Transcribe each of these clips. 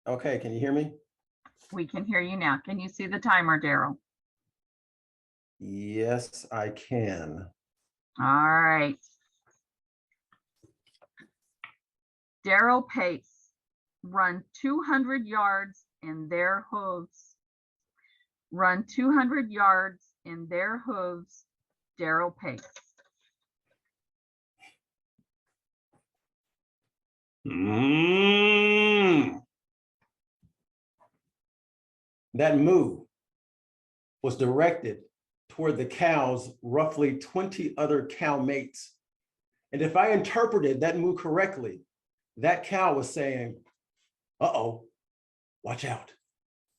Okay, can you hear me? We can hear you now. Can you see the timer, Daryl? Yes, I can. All right. Daryl Pace, run 200 yards in their hooves. Run 200 yards in their hooves, Daryl Pace. That moo was directed toward the cow's roughly 20 other cow mates. And if I interpreted that moo correctly, that cow was saying, uh-oh, watch out.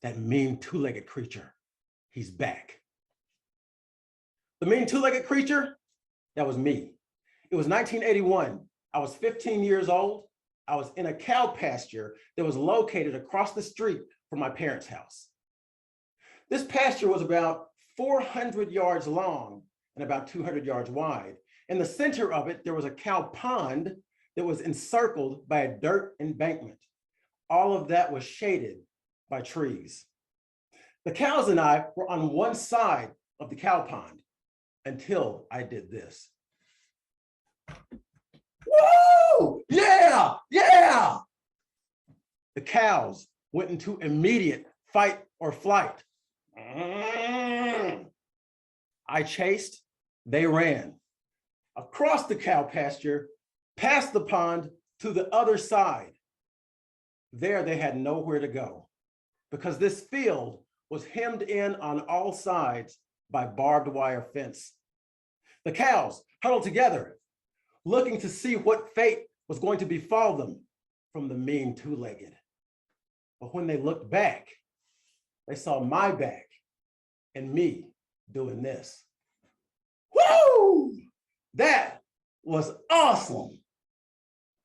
That mean two-legged creature, he's back. The mean two-legged creature, that was me. It was 1981. I was 15 years old. I was in a cow pasture that was located across the street from my parents' house. This pasture was about 400 yards long and about 200 yards wide. In the center of it, there was a cow pond that was encircled by a dirt embankment. All of that was shaded by trees. The cows and I were on one side of the cow pond until I did this. Woo! Yeah, yeah! The cows went into immediate fight or flight. I chased, they ran. Across the cow pasture, past the pond to the other side. There they had nowhere to go because this field was hemmed in on all sides by barbed wire fence. The cows huddled together, looking to see what fate was going to befall them from the mean two-legged. But when they looked back, they saw my back and me doing this. Woo! That was awesome.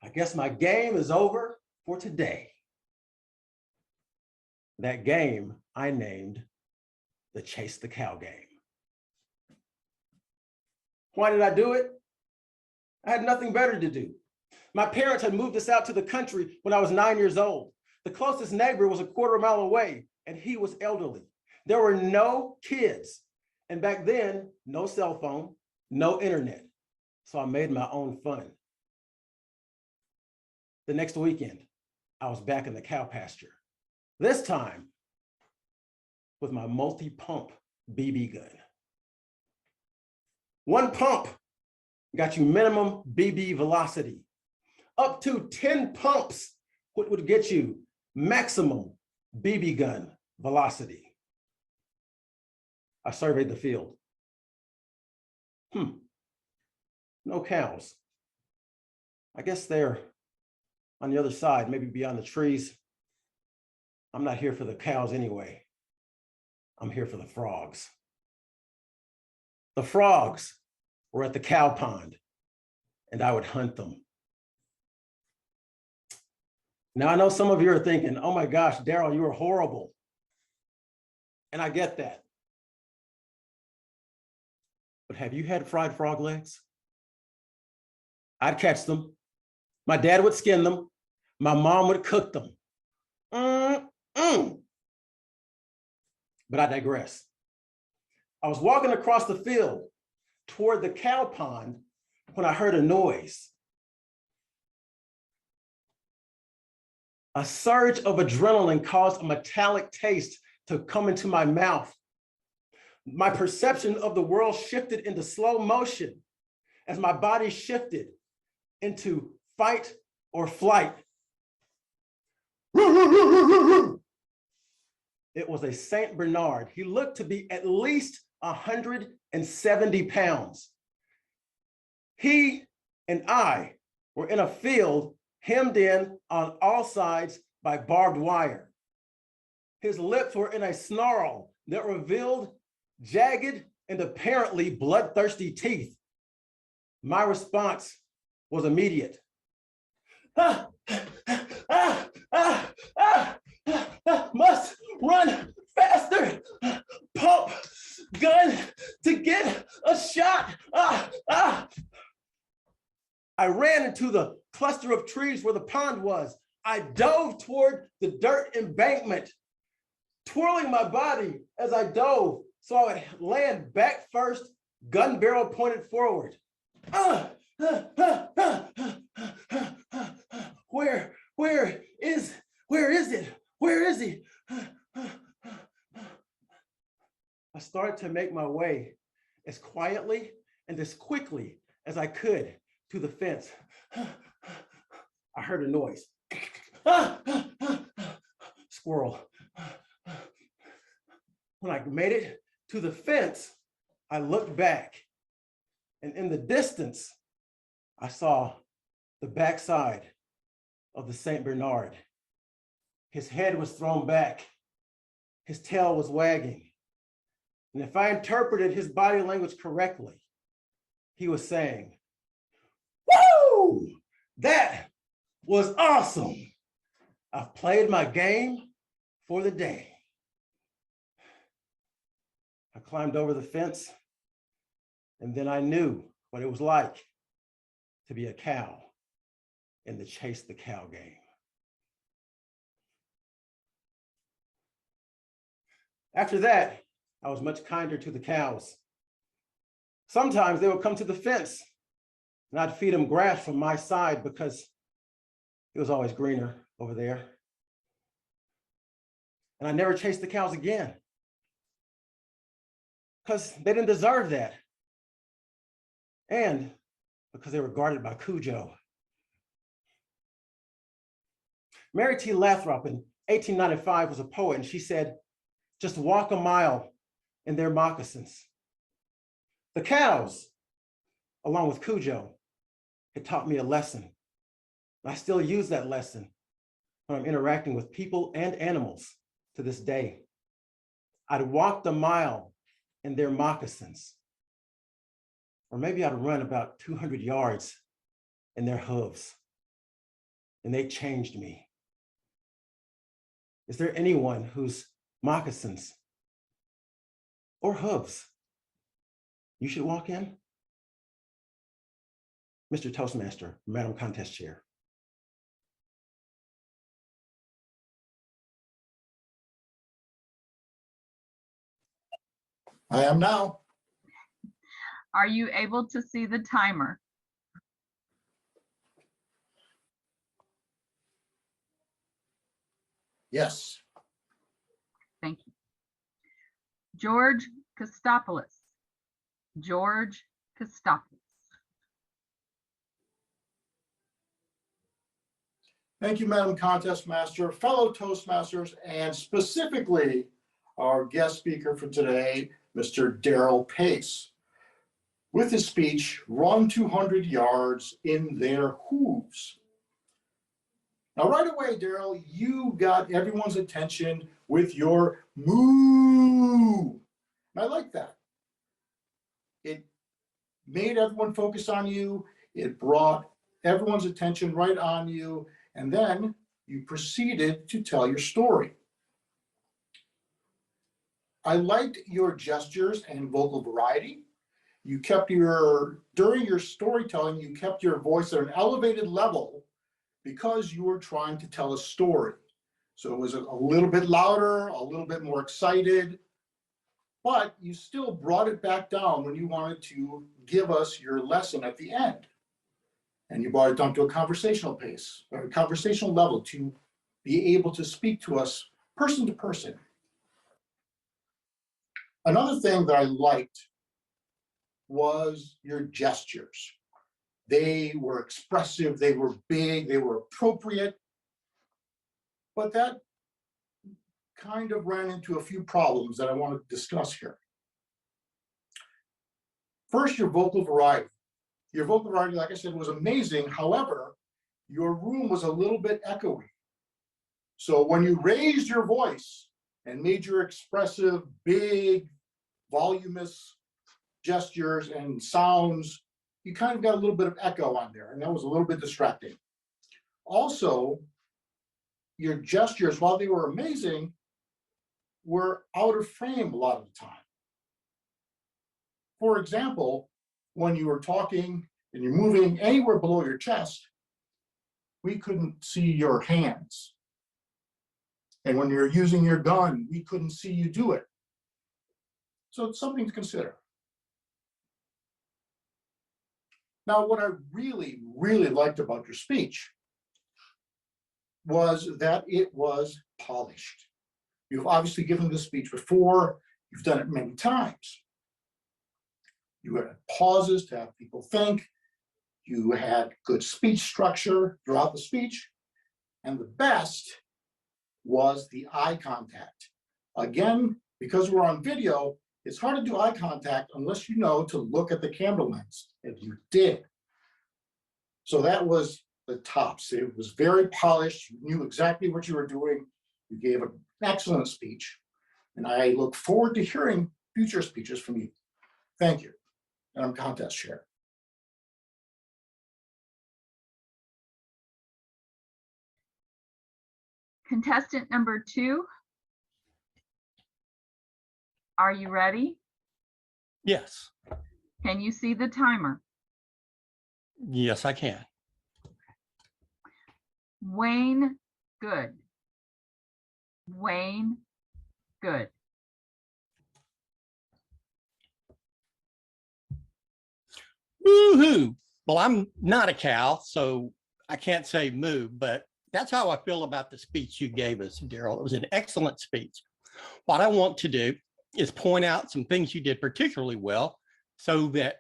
I guess my game is over for today. That game I named the Chase the Cow game. Why did I do it? I had nothing better to do. My parents had moved us out to the country when I was 9 years old. The closest neighbor was a quarter mile away, and he was elderly. There were no kids. And back then, no cell phone, no internet. So I made my own fun. The next weekend, I was back in the cow pasture. This time with my multi-pump BB gun. One pump got you minimum BB velocity. Up to 10 pumps would get you maximum BB gun velocity. I surveyed the field. No cows. I guess they're on the other side, maybe beyond the trees. I'm not here for the cows anyway. I'm here for the frogs. The frogs were at the cow pond, and I would hunt them. Now, I know some of you are thinking, oh my gosh, Daryl, you were horrible. And I get that. But have you had fried frog legs? I'd catch them. My dad would skin them. My mom would cook them. But I digress. I was walking across the field toward the cow pond when I heard a noise. A surge of adrenaline caused a metallic taste to come into my mouth. My perception of the world shifted into slow motion as my body shifted into fight or flight. It was a Saint Bernard. He looked to be at least 170 pounds. He and I were in a field hemmed in on all sides by barbed wire. His lips were in a snarl that revealed jagged and apparently bloodthirsty teeth. My response was immediate. Must run faster. Pump gun to get a shot. I ran into the cluster of trees where the pond was. I dove toward the dirt embankment, twirling my body as I dove so I would land back first, gun barrel pointed forward. Where is it? Where is he? I started to make my way as quietly and as quickly as I could to the fence. I heard a noise. Squirrel. When I made it to the fence, I looked back, and in the distance, I saw the backside of the Saint Bernard. His head was thrown back. His tail was wagging. And if I interpreted his body language correctly, he was saying, "Woo! That was awesome. I've played my game for the day." I climbed over the fence, and then I knew what it was like to be a cow in the Chase the Cow game. After that, I was much kinder to the cows. Sometimes they would come to the fence, and I'd feed them grass from my side because it was always greener over there. And I never chased the cows again because they didn't deserve that. And because they were guarded by Cujo. Mary T. Lathrop in 1895 was a poet, and she said, "Just walk a mile in their moccasins." The cows, along with Cujo, had taught me a lesson. And I still use that lesson when I'm interacting with people and animals to this day. I'd walk the mile in their moccasins, or maybe I'd run about 200 yards in their hooves, and they changed me. Is there anyone whose moccasins or hooves you should walk in? Mr. Toastmaster, Madam Contest Chair. I am now. Are you able to see the timer? Yes. Thank you. George Kostopoulos. George Kostopoulos. Thank you, Madam Contest Master, fellow Toastmasters, and specifically our guest speaker for today, Mr. Daryl Pace, with his speech, "Run 200 yards in their hooves." Now, right away, Daryl, you got everyone's attention with your moo. And I like that. It made everyone focus on you. It brought everyone's attention right on you. And then you proceeded to tell your story. I liked your gestures and vocal variety. You kept during your storytelling, you kept your voice at an elevated level because you were trying to tell a story. So it was a little bit louder, a little bit more excited, but you still brought it back down when you wanted to give us your lesson at the end. And you brought it down to a conversational pace, or a conversational level, to be able to speak to us person to person. Another thing that I liked was your gestures. They were expressive, they were big, they were appropriate, but that kind of ran into a few problems that I want to discuss here. First, your vocal variety. Your vocal variety, like I said, was amazing. However, your room was a little bit echoey. So when you raised your voice and made your expressive, big, voluminous gestures and sounds, you kind of got a little bit of echo on there, and that was a little bit distracting. Also, your gestures, while they were amazing, were out of frame a lot of the time. For example, when you were talking and you're moving anywhere below your chest, we couldn't see your hands. And when you're using your gun, we couldn't see you do it. So it's something to consider. Now, what I really, really liked about your speech was that it was polished. You've obviously given this speech before. You've done it many times. You had pauses to have people think. You had good speech structure throughout the speech. And the best was the eye contact. Again, because we're on video, it's hard to do eye contact unless you know to look at the camera lens, and you did. So that was the tops. It was very polished. You knew exactly what you were doing. You gave an excellent speech, and I look forward to hearing future speeches from you. Thank you. And I'm contest chair. Contestant number 2. Are you ready? Yes. Can you see the timer? Yes, I can. Wayne Goode. Wayne Goode. Woo-hoo. Well, I'm not a cow, so I can't say moo, but that's how I feel about the speech you gave us, Daryl. It was an excellent speech. What I want to do is point out some things you did particularly well so that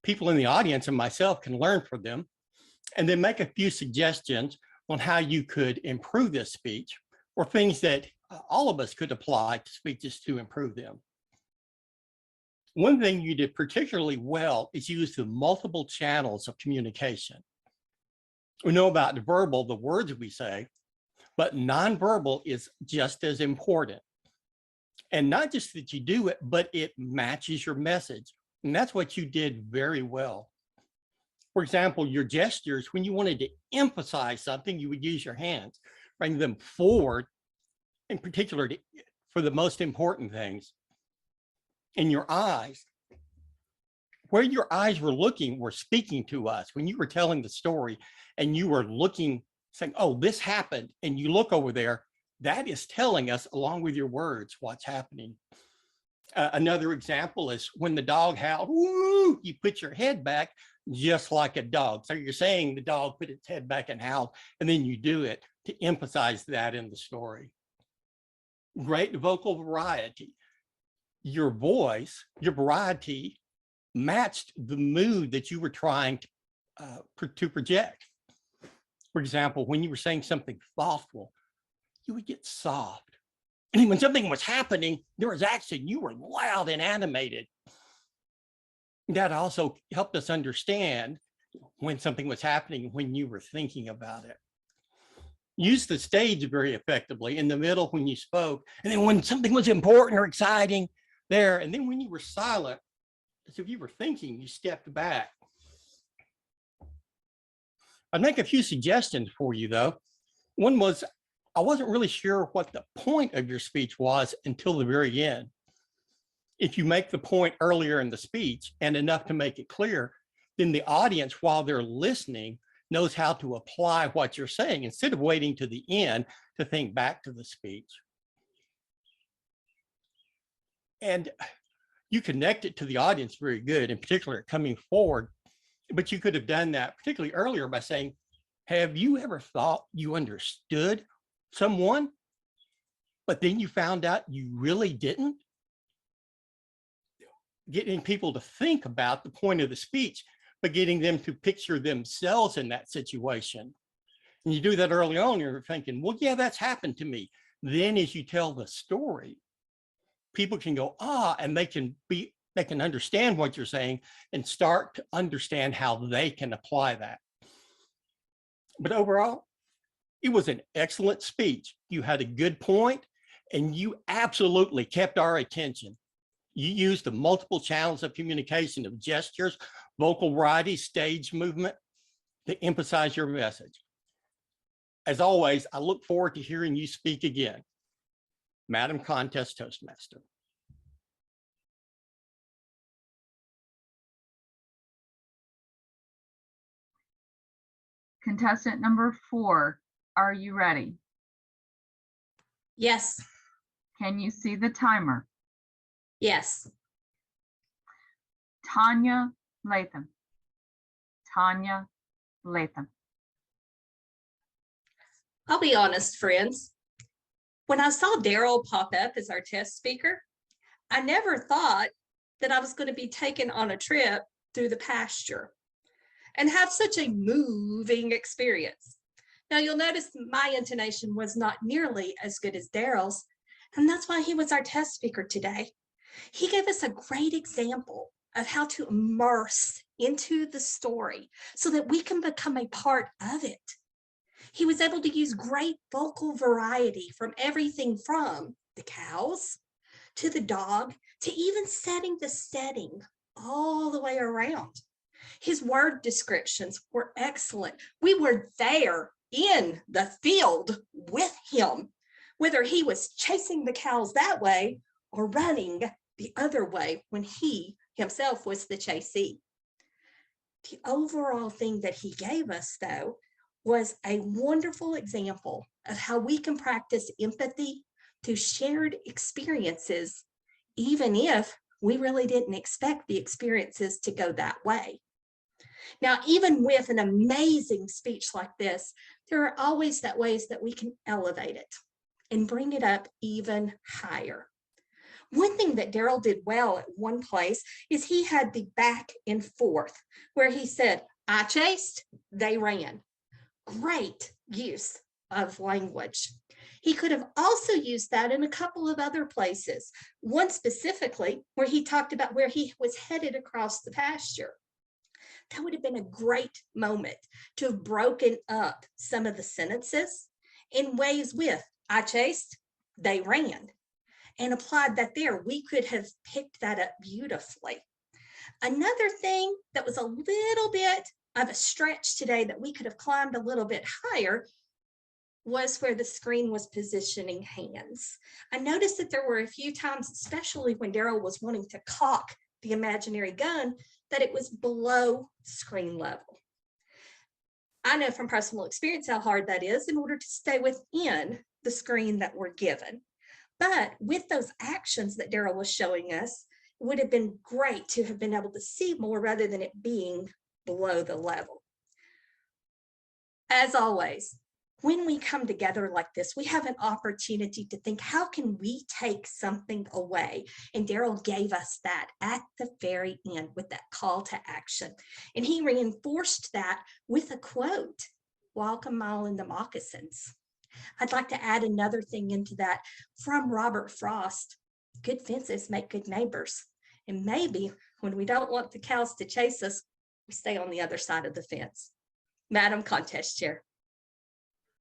people in the audience and myself can learn from them, and then make a few suggestions on how you could improve this speech or things that all of us could apply to speeches to improve them. One thing you did particularly well is use the multiple channels of communication. We know about the verbal, the words we say, but nonverbal is just as important. And not just that you do it, but it matches your message. And that's what you did very well. For example, your gestures, when you wanted to emphasize something, you would use your hands, bring them forward, in particular for the most important things. In your eyes, where your eyes were looking were speaking to us. When you were telling the story and you were looking, saying, oh, this happened, and you look over there, that is telling us, along with your words, what's happening. Another example is when the dog howled, woo, you put your head back just like a dog. So you're saying the dog put its head back and howled, and then you do it to emphasize that in the story. Great vocal variety. Your voice, your variety matched the mood that you were trying to project. For example, when you were saying something thoughtful, you would get soft. And when something was happening, there was action, you were loud and animated. That also helped us understand when something was happening, when you were thinking about it. Use the stage very effectively in the middle when you spoke, and then when something was important or exciting there, and then when you were silent, as if you were thinking, you stepped back. I'd make a few suggestions for you though. One was, I wasn't really sure what the point of your speech was until the very end. If you make the point earlier in the speech and enough to make it clear, then the audience, while they're listening, knows how to apply what you're saying instead of waiting to the end to think back to the speech. And you connect it to the audience very good, in particular coming forward, but you could have done that particularly earlier by saying, have you ever thought you understood someone, but then you found out you really didn't? Getting people to think about the point of the speech, but getting them to picture themselves in that situation. And you do that early on, you're thinking, well, yeah, that's happened to me. Then as you tell the story, people can go, ah, and they can understand what you're saying and start to understand how they can apply that. But overall, it was an excellent speech. You had a good point, and you absolutely kept our attention. You used the multiple channels of communication of gestures, vocal variety, stage movement to emphasize your message. As always, I look forward to hearing you speak again. Madam Contest Toastmaster. Contestant number 4, are you ready? Yes. Can you see the timer? Yes. Tonia, Latham. Tonia, Latham. I'll be honest, friends. When I saw Daryl pop up as our test speaker, I never thought that I was going to be taken on a trip through the pasture and have such a moving experience. Now you'll notice my intonation was not nearly as good as Daryl's, and that's why he was our test speaker today. He gave us a great example of how to immerse into the story so that we can become a part of it. He was able to use great vocal variety from everything from the cows to the dog to even setting the setting all the way around. His word descriptions were excellent. We were there in the field with him, whether he was chasing the cows that way or running the other way when he himself was the chasee. The overall thing that he gave us, though, was a wonderful example of how we can practice empathy through shared experiences, even if we really didn't expect the experiences to go that way. Now, even with an amazing speech like this, there are always ways that we can elevate it and bring it up even higher. One thing that Daryl did well at one place is he had the back and forth where he said, I chased, they ran. Great use of language. He could have also used that in a couple of other places. One specifically where he talked about where he was headed across the pasture. That would have been a great moment to have broken up some of the sentences in ways with I chased, they ran, and applied that there. We could have picked that up beautifully. Another thing that was a little bit of a stretch today that we could have climbed a little bit higher was where the screen was positioning hands. I noticed that there were a few times, especially when Daryl was wanting to cock the imaginary gun, that it was below screen level. I know from personal experience how hard that is in order to stay within the screen that we're given. But with those actions that Daryl was showing us, it would have been great to have been able to see more rather than it being below the level. As always, when we come together like this, we have an opportunity to think, how can we take something away? And Daryl gave us that at the very end with that call to action. And he reinforced that with a quote, walk a mile in the moccasins. I'd like to add another thing into that from Robert Frost. Good fences make good neighbors. And maybe when we don't want the cows to chase us, we stay on the other side of the fence. Madam Contest Chair.